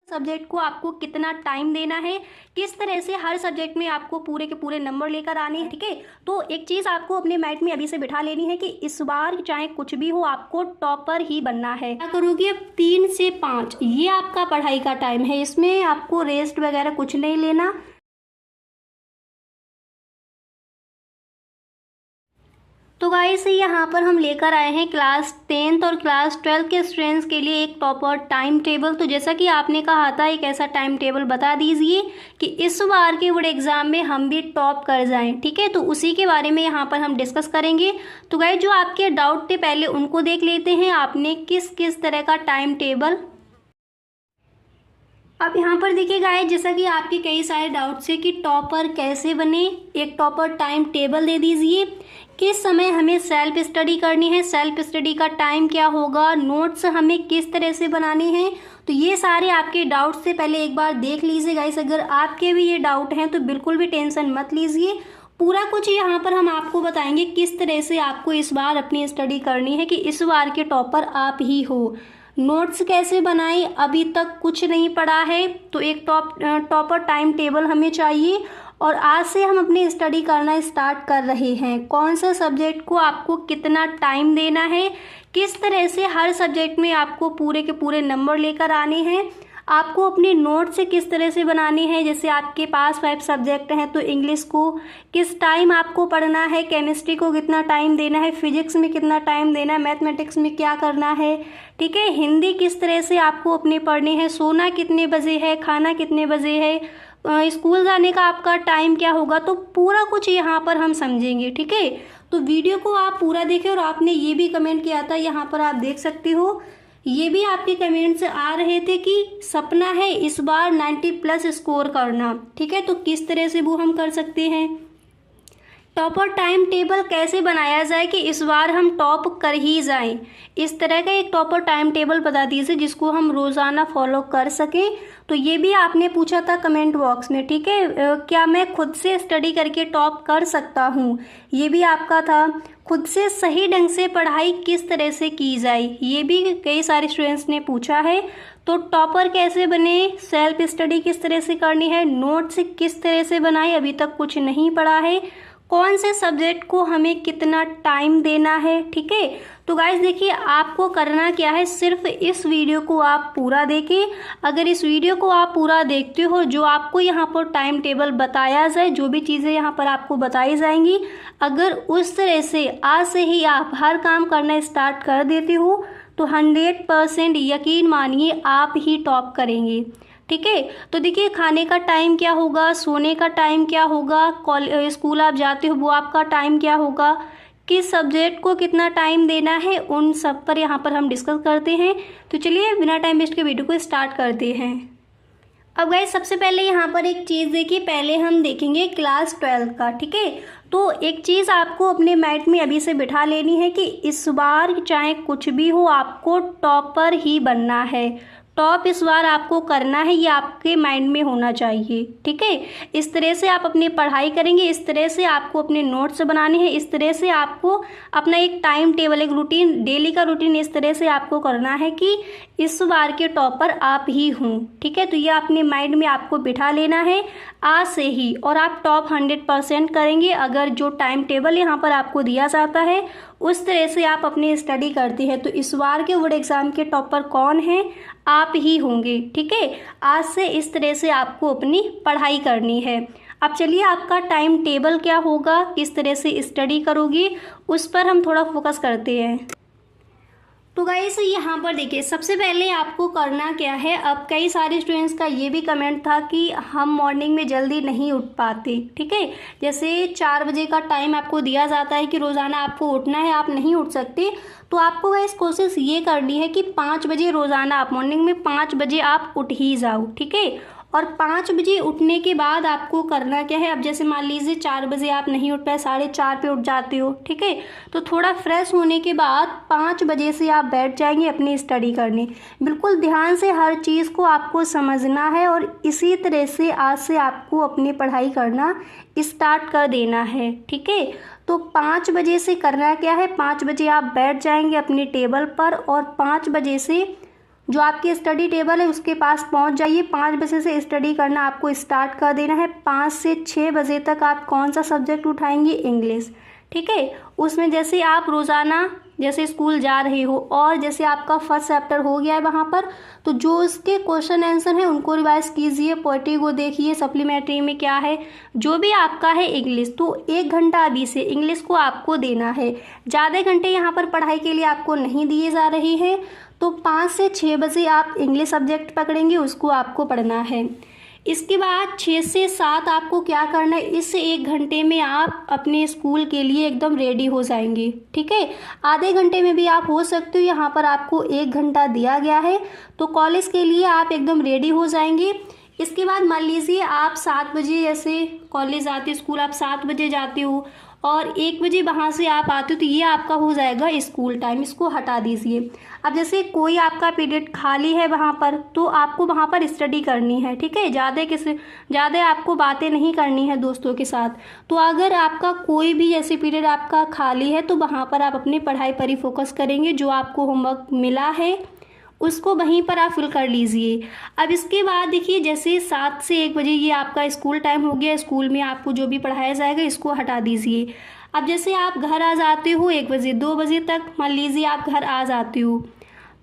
Subject को आपको कितना टाइम देना है, किस तरह से हर सब्जेक्ट में आपको पूरे के पूरे नंबर लेकर आने हैं। ठीक है, तो एक चीज़ आपको अपने माइंड में अभी से बिठा लेनी है कि इस बार चाहे कुछ भी हो आपको टॉपर ही बनना है। क्या करोगे, अब 3 से 5 ये आपका पढ़ाई का टाइम है, इसमें आपको रेस्ट वगैरह कुछ नहीं लेना। तो गाइस यहाँ पर हम लेकर आए हैं क्लास 10th और क्लास 12 के स्टूडेंट्स के लिए एक टॉपर टाइम टेबल। तो जैसा कि आपने कहा था एक ऐसा टाइम टेबल बता दीजिए कि इस बार के बोर्ड एग्जाम में हम भी टॉप कर जाएं। ठीक है, तो उसी के बारे में यहाँ पर हम डिस्कस करेंगे। तो गाइस जो आपके डाउट थे पहले उनको देख लेते हैं, आपने किस किस तरह का टाइम टेबल। अब यहाँ पर देखिए गाइस, जैसा कि आपके कई सारे डाउट्स है कि टॉपर कैसे बने, एक टॉपर टाइम टेबल दे दीजिए, किस समय हमें सेल्फ स्टडी करनी है, सेल्फ स्टडी का टाइम क्या होगा, नोट्स हमें किस तरह से बनाने हैं। तो ये सारे आपके डाउट्स से पहले एक बार देख लीजिए गाइस। अगर आपके भी ये डाउट हैं तो बिल्कुल भी टेंशन मत लीजिए, पूरा कुछ यहाँ पर हम आपको बताएंगे किस तरह से आपको इस बार अपनी स्टडी करनी है कि इस बार के टॉपर आप ही हो। नोट्स कैसे बनाएं, अभी तक कुछ नहीं पढ़ा है तो एक टॉपर टाइम टेबल हमें चाहिए। और आज से हम अपनी स्टडी करना स्टार्ट कर रहे हैं, कौन सा सब्जेक्ट को आपको कितना टाइम देना है, किस तरह से हर सब्जेक्ट में आपको पूरे के पूरे नंबर लेकर आने हैं, आपको अपने नोट से किस तरह से बनाने हैं। जैसे आपके पास 5 सब्जेक्ट हैं तो इंग्लिश को किस टाइम आपको पढ़ना है, केमिस्ट्री को कितना टाइम देना है, फिजिक्स में कितना टाइम देना है, मैथमेटिक्स में क्या करना है। ठीक है, हिंदी किस तरह से आपको अपने पढ़ने हैं, सोना कितने बजे है, खाना कितने बजे है, स्कूल जाने का आपका टाइम क्या होगा। तो पूरा कुछ यहाँ पर हम समझेंगे। ठीक है, तो वीडियो को आप पूरा देखें। और आपने ये भी कमेंट किया था, यहाँ पर आप देख सकते हो, ये भी आपके कमेंट्स आ रहे थे कि सपना है इस बार 90+ स्कोर करना। ठीक है, तो किस तरह से वो हम कर सकते हैं, टॉपर टाइम टेबल कैसे बनाया जाए कि इस बार हम टॉप कर ही जाएं। इस तरह का एक टॉपर टाइम टेबल बता दीजिए जिसको हम रोज़ाना फॉलो कर सकें। तो ये भी आपने पूछा था कमेंट बॉक्स में। ठीक है, क्या मैं खुद से स्टडी करके टॉप कर सकता हूँ, ये भी आपका था। खुद से सही ढंग से पढ़ाई किस तरह से की जाए, ये भी कई सारे स्टूडेंट्स ने पूछा है। तो टॉपर कैसे बने, सेल्फ स्टडी किस तरह से करनी है, नोट्स किस तरह से बनाए, अभी तक कुछ नहीं पढ़ा है, कौन से सब्जेक्ट को हमें कितना टाइम देना है। ठीक है, तो गाइस देखिए आपको करना क्या है, सिर्फ इस वीडियो को आप पूरा देखें। अगर इस वीडियो को आप पूरा देखते हो, जो आपको यहाँ पर टाइम टेबल बताया जाए, जो भी चीज़ें यहाँ पर आपको बताई जाएंगी, अगर उस तरह से आज से ही आप हर काम करना स्टार्ट कर देते हो तो 100% यकीन मानिए आप ही टॉप करेंगे। ठीक है, तो देखिए खाने का टाइम क्या होगा, सोने का टाइम क्या होगा, स्कूल आप जाते हो वो आपका टाइम क्या होगा, किस सब्जेक्ट को कितना टाइम देना है, उन सब पर यहाँ पर हम डिस्कस करते हैं। तो चलिए बिना टाइम वेस्ट के वीडियो को स्टार्ट करते हैं। अब गाइस सबसे पहले यहाँ पर एक चीज़ देखिए, पहले हम देखेंगे क्लास 12 का। ठीक है, तो एक चीज़ आपको अपने माइंड में अभी से बिठा लेनी है कि इस बार चाहे कुछ भी हो आपको टॉपर ही बनना है, टॉप इस बार आपको करना है, ये आपके माइंड में होना चाहिए। ठीक है, इस तरह से आप अपनी पढ़ाई करेंगे, इस तरह से आपको अपने नोट्स बनाने हैं, इस तरह से आपको अपना एक टाइम टेबल, एक रूटीन, डेली का रूटीन इस तरह से आपको करना है कि इस बार के टॉपर आप ही हों। ठीक है, तो ये अपने माइंड में आपको बिठा लेना है आज से ही, और आप टॉप 100% करेंगे अगर जो टाइम टेबल यहाँ पर आपको दिया जाता है उस तरह से आप अपनी स्टडी करती है। तो इस बार के बोर्ड एग्जाम के टॉपर कौन हैं, आप ही होंगे। ठीक है, आज से इस तरह से आपको अपनी पढ़ाई करनी है। अब चलिए आपका टाइम टेबल क्या होगा, किस तरह से स्टडी करोगे, उस पर हम थोड़ा फोकस करते हैं। तो गाइस यहाँ पर देखिए सबसे पहले आपको करना क्या है। अब कई सारे स्टूडेंट्स का ये भी कमेंट था कि हम मॉर्निंग में जल्दी नहीं उठ पाते। ठीक है, जैसे 4 बजे का टाइम आपको दिया जाता है कि रोज़ाना आपको उठना है, आप नहीं उठ सकते। तो आपको गाइस कोशिश ये करनी है कि 5 बजे रोज़ाना आप मॉर्निंग में 5 बजे आप उठ ही जाओ। ठीक है, और 5 बजे उठने के बाद आपको करना क्या है। अब जैसे मान लीजिए 4 बजे आप नहीं उठ पाए, 4:30 पे उठ जाते हो। ठीक है, तो थोड़ा फ्रेश होने के बाद 5 बजे से आप बैठ जाएंगे अपनी स्टडी करने। बिल्कुल ध्यान से हर चीज़ को आपको समझना है और इसी तरह से आज से आपको अपनी पढ़ाई करना स्टार्ट कर देना है। ठीक है, तो 5 बजे से करना क्या है, 5 बजे आप बैठ जाएंगे अपनी टेबल पर और 5 बजे से जो आपकी स्टडी टेबल है उसके पास पहुंच जाइए। 5 बजे से स्टडी करना आपको स्टार्ट कर देना है। 5 से 6 बजे तक आप कौन सा सब्जेक्ट उठाएंगे? इंग्लिश। ठीक है, उसमें जैसे आप रोज़ाना जैसे स्कूल जा रहे हो और जैसे आपका फर्स्ट चैप्टर हो गया है वहाँ पर, तो जो उसके क्वेश्चन आंसर हैं उनको रिवाइज कीजिए, पोएट्री को देखिए, सप्लीमेंट्री में क्या है, जो भी आपका है इंग्लिश। तो 1 घंटा अभी से इंग्लिश को आपको देना है। ज़्यादा घंटे यहाँ पर पढ़ाई के लिए आपको नहीं दिए जा रहे हैं। तो 5 से 6 बजे आप इंग्लिश सब्जेक्ट पकड़ेंगे, उसको आपको पढ़ना है। इसके बाद 6 से 7 आपको क्या करना है? इस 1 घंटे में आप अपने स्कूल के लिए एकदम रेडी हो जाएंगे। ठीक है, आधे घंटे में भी आप हो सकते हो, यहाँ पर आपको 1 घंटा दिया गया है। तो कॉलेज के लिए आप एकदम रेडी हो जाएंगे। इसके बाद मान लीजिए आप 7 बजे जैसे कॉलेज जाते, स्कूल आप 7 बजे जाते हो और 1 बजे वहाँ से आप आते हो, तो ये आपका हो जाएगा स्कूल टाइम, इसको हटा दीजिए। अब जैसे कोई आपका पीरियड खाली है वहाँ पर, तो आपको वहाँ पर स्टडी करनी है। ठीक है, ज़्यादा आपको बातें नहीं करनी है दोस्तों के साथ। तो अगर आपका कोई भी ऐसे पीरियड आपका खाली है तो वहाँ पर आप अपनी पढ़ाई पर ही फोकस करेंगे। जो आपको होमवर्क मिला है उसको वहीं पर आप फिल कर लीजिए। अब इसके बाद देखिए जैसे 7 से 1 बजे ये आपका स्कूल टाइम हो गया। स्कूल में आपको जो भी पढ़ाया जाएगा इसको हटा दीजिए। अब जैसे आप घर आ जाते हो 1 बजे, 2 बजे तक मान लीजिए आप घर आ जाते हो,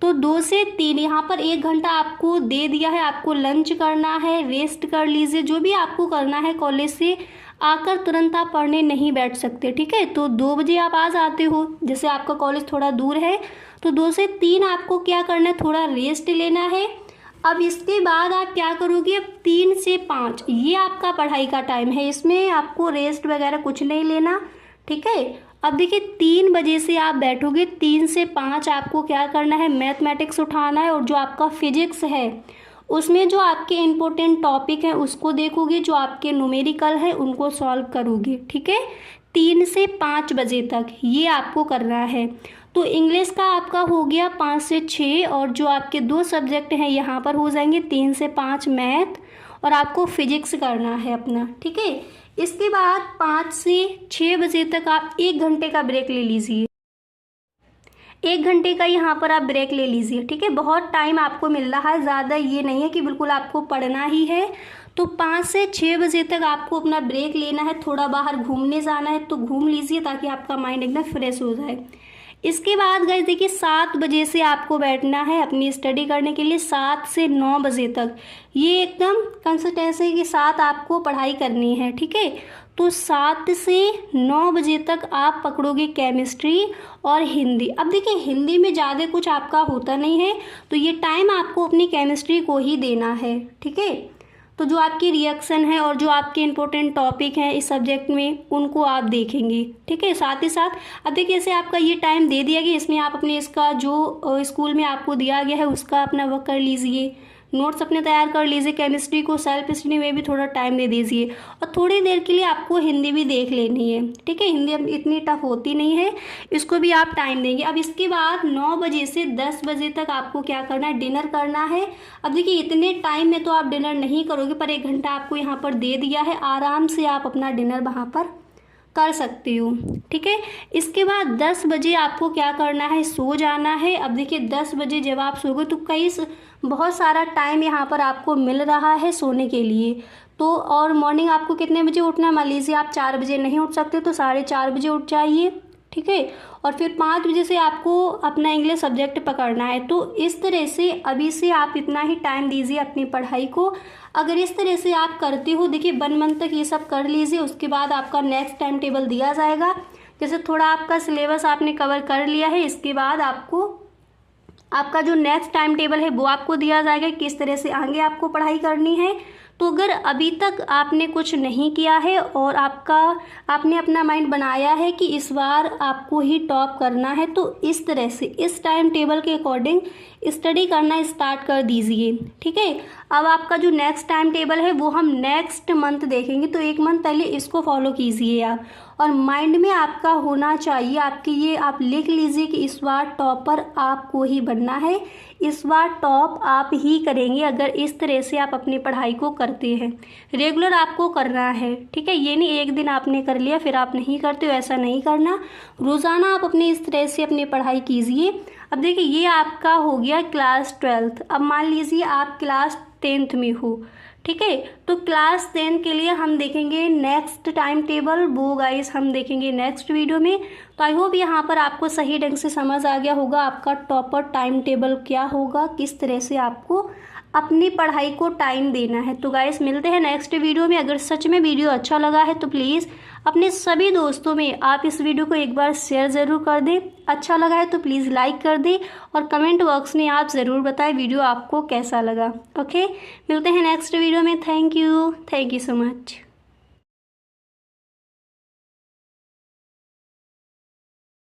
तो 2 से 3 यहाँ पर 1 घंटा आपको दे दिया है। आपको लंच करना है, रेस्ट कर लीजिए, जो भी आपको करना है। कॉलेज से आकर तुरंत आप पढ़ने नहीं बैठ सकते। ठीक है, तो 2 बजे आप आ जाते हो, जैसे आपका कॉलेज थोड़ा दूर है तो 2 से 3 आपको क्या करना है? थोड़ा रेस्ट लेना है। अब इसके बाद आप क्या करोगे? अब 3 से 5 ये आपका पढ़ाई का टाइम है, इसमें आपको रेस्ट वगैरह कुछ नहीं लेना। ठीक है, अब देखिए 3 बजे से आप बैठोगे, 3 से 5 आपको क्या करना है? मैथमेटिक्स उठाना है। और जो आपका फिजिक्स है उसमें जो आपके इम्पोर्टेंट टॉपिक हैं उसको देखोगे, जो आपके न्यूमेरिकल है उनको सॉल्व करोगे। ठीक है, 3 से 5 बजे तक ये आपको करना है। तो इंग्लिश का आपका हो गया 5 से 6 और जो आपके 2 सब्जेक्ट हैं यहाँ पर हो जाएंगे 3 से 5 मैथ, और आपको फिजिक्स करना है अपना। ठीक है, इसके बाद 5 से 6 बजे तक आप 1 घंटे का ब्रेक ले लीजिए। 1 घंटे का यहाँ पर आप ब्रेक ले लीजिए। ठीक है, बहुत टाइम आपको मिल रहा है, ज़्यादा ये नहीं है कि बिल्कुल आपको पढ़ना ही है। तो 5 से 6 बजे तक आपको अपना ब्रेक लेना है। थोड़ा बाहर घूमने जाना है तो घूम लीजिए ताकि आपका माइंड एकदम फ्रेश हो जाए। इसके बाद गाइस देखिए 7 बजे से आपको बैठना है अपनी स्टडी करने के लिए, 7 से 9 बजे तक ये एकदम कंसिस्टेंसी के साथ आपको पढ़ाई करनी है। ठीक है, तो 7 से 9 बजे तक आप पकड़ोगे केमिस्ट्री और हिंदी। अब देखिए हिंदी में ज़्यादा कुछ आपका होता नहीं है, तो ये टाइम आपको अपनी केमिस्ट्री को ही देना है। ठीक है, तो जो आपकी रिएक्शन है और जो आपके इम्पोर्टेंट टॉपिक हैं इस सब्जेक्ट में उनको आप देखेंगे। ठीक है, साथ ही साथ अब देखिए जैसे आपका ये टाइम दे दिया गया, इसमें आप अपने इसका जो स्कूल में आपको दिया गया है उसका अपना वर्क कर लीजिए, नोट्स अपने तैयार कर लीजिए। केमिस्ट्री को सेल्फ स्टडी में भी थोड़ा टाइम दे दीजिए और थोड़ी देर के लिए आपको हिंदी भी देख लेनी है। ठीक है, हिंदी अब इतनी टफ होती नहीं है, इसको भी आप टाइम देंगे। अब इसके बाद 9 बजे से 10 बजे तक आपको क्या करना है? डिनर करना है। अब देखिए इतने टाइम में तो आप डिनर नहीं करोगे, पर 1 घंटा आपको यहाँ पर दे दिया है, आराम से आप अपना डिनर वहाँ पर कर सकते हो। ठीक है, इसके बाद 10 बजे आपको क्या करना है? सो जाना है। अब देखिए 10 बजे जब आप सोगे तो बहुत सारा टाइम यहाँ पर आपको मिल रहा है सोने के लिए। तो और मॉर्निंग आपको कितने बजे उठना है? मान लीजिए आप 4 बजे नहीं उठ सकते तो 4:30 बजे उठ जाइए। ठीक है, और फिर 5 बजे से आपको अपना इंग्लिश सब्जेक्ट पकड़ना है। तो इस तरह से अभी से आप इतना ही टाइम दीजिए अपनी पढ़ाई को। अगर इस तरह से आप करते हो, देखिए 1 मंथ तक ये सब कर लीजिए, उसके बाद आपका नेक्स्ट टाइम टेबल दिया जाएगा। जैसे थोड़ा आपका सिलेबस आपने कवर कर लिया है, इसके बाद आपका जो नेक्स्ट टाइम टेबल है वो आपको दिया जाएगा, किस तरह से आगे आपको पढ़ाई करनी है। तो अगर अभी तक आपने कुछ नहीं किया है और आपने अपना माइंड बनाया है कि इस बार आपको ही टॉप करना है, तो इस तरह से इस टाइम टेबल के अकॉर्डिंग स्टडी करना स्टार्ट कर दीजिए। ठीक है, अब आपका जो नेक्स्ट टाइम टेबल है वो हम नेक्स्ट मंथ देखेंगे, तो 1 मंथ पहले इसको फॉलो कीजिए आप। और माइंड में आपका होना चाहिए, आपके ये आप लिख लीजिए कि इस बार टॉपर आपको ही बनना है, इस बार टॉप आप ही करेंगे। अगर इस तरह से आप अपनी पढ़ाई को करते हैं, रेगुलर आपको करना है। ठीक है, ये नहीं एक दिन आपने कर लिया फिर आप नहीं करते हो, ऐसा नहीं करना। रोज़ाना आप अपनी इस तरह से अपनी पढ़ाई कीजिए। अब देखिए ये आपका हो गया क्लास 12th। अब मान लीजिए आप क्लास 10th में हो, ठीक है, तो क्लास 10 के लिए हम देखेंगे नेक्स्ट टाइम टेबल, वो गाइस हम देखेंगे नेक्स्ट वीडियो में। तो आई होप यहाँ पर आपको सही ढंग से समझ आ गया होगा आपका टॉपर टाइम टेबल क्या होगा, किस तरह से आपको अपनी पढ़ाई को टाइम देना है। तो गाइस मिलते हैं नेक्स्ट वीडियो में। अगर सच में वीडियो अच्छा लगा है तो प्लीज़ अपने सभी दोस्तों में आप इस वीडियो को एक बार शेयर ज़रूर कर दें। अच्छा लगा है तो प्लीज़ लाइक कर दें और कमेंट बॉक्स में आप ज़रूर बताएं वीडियो आपको कैसा लगा। ओके, मिलते हैं नेक्स्ट वीडियो में। Thank you so much.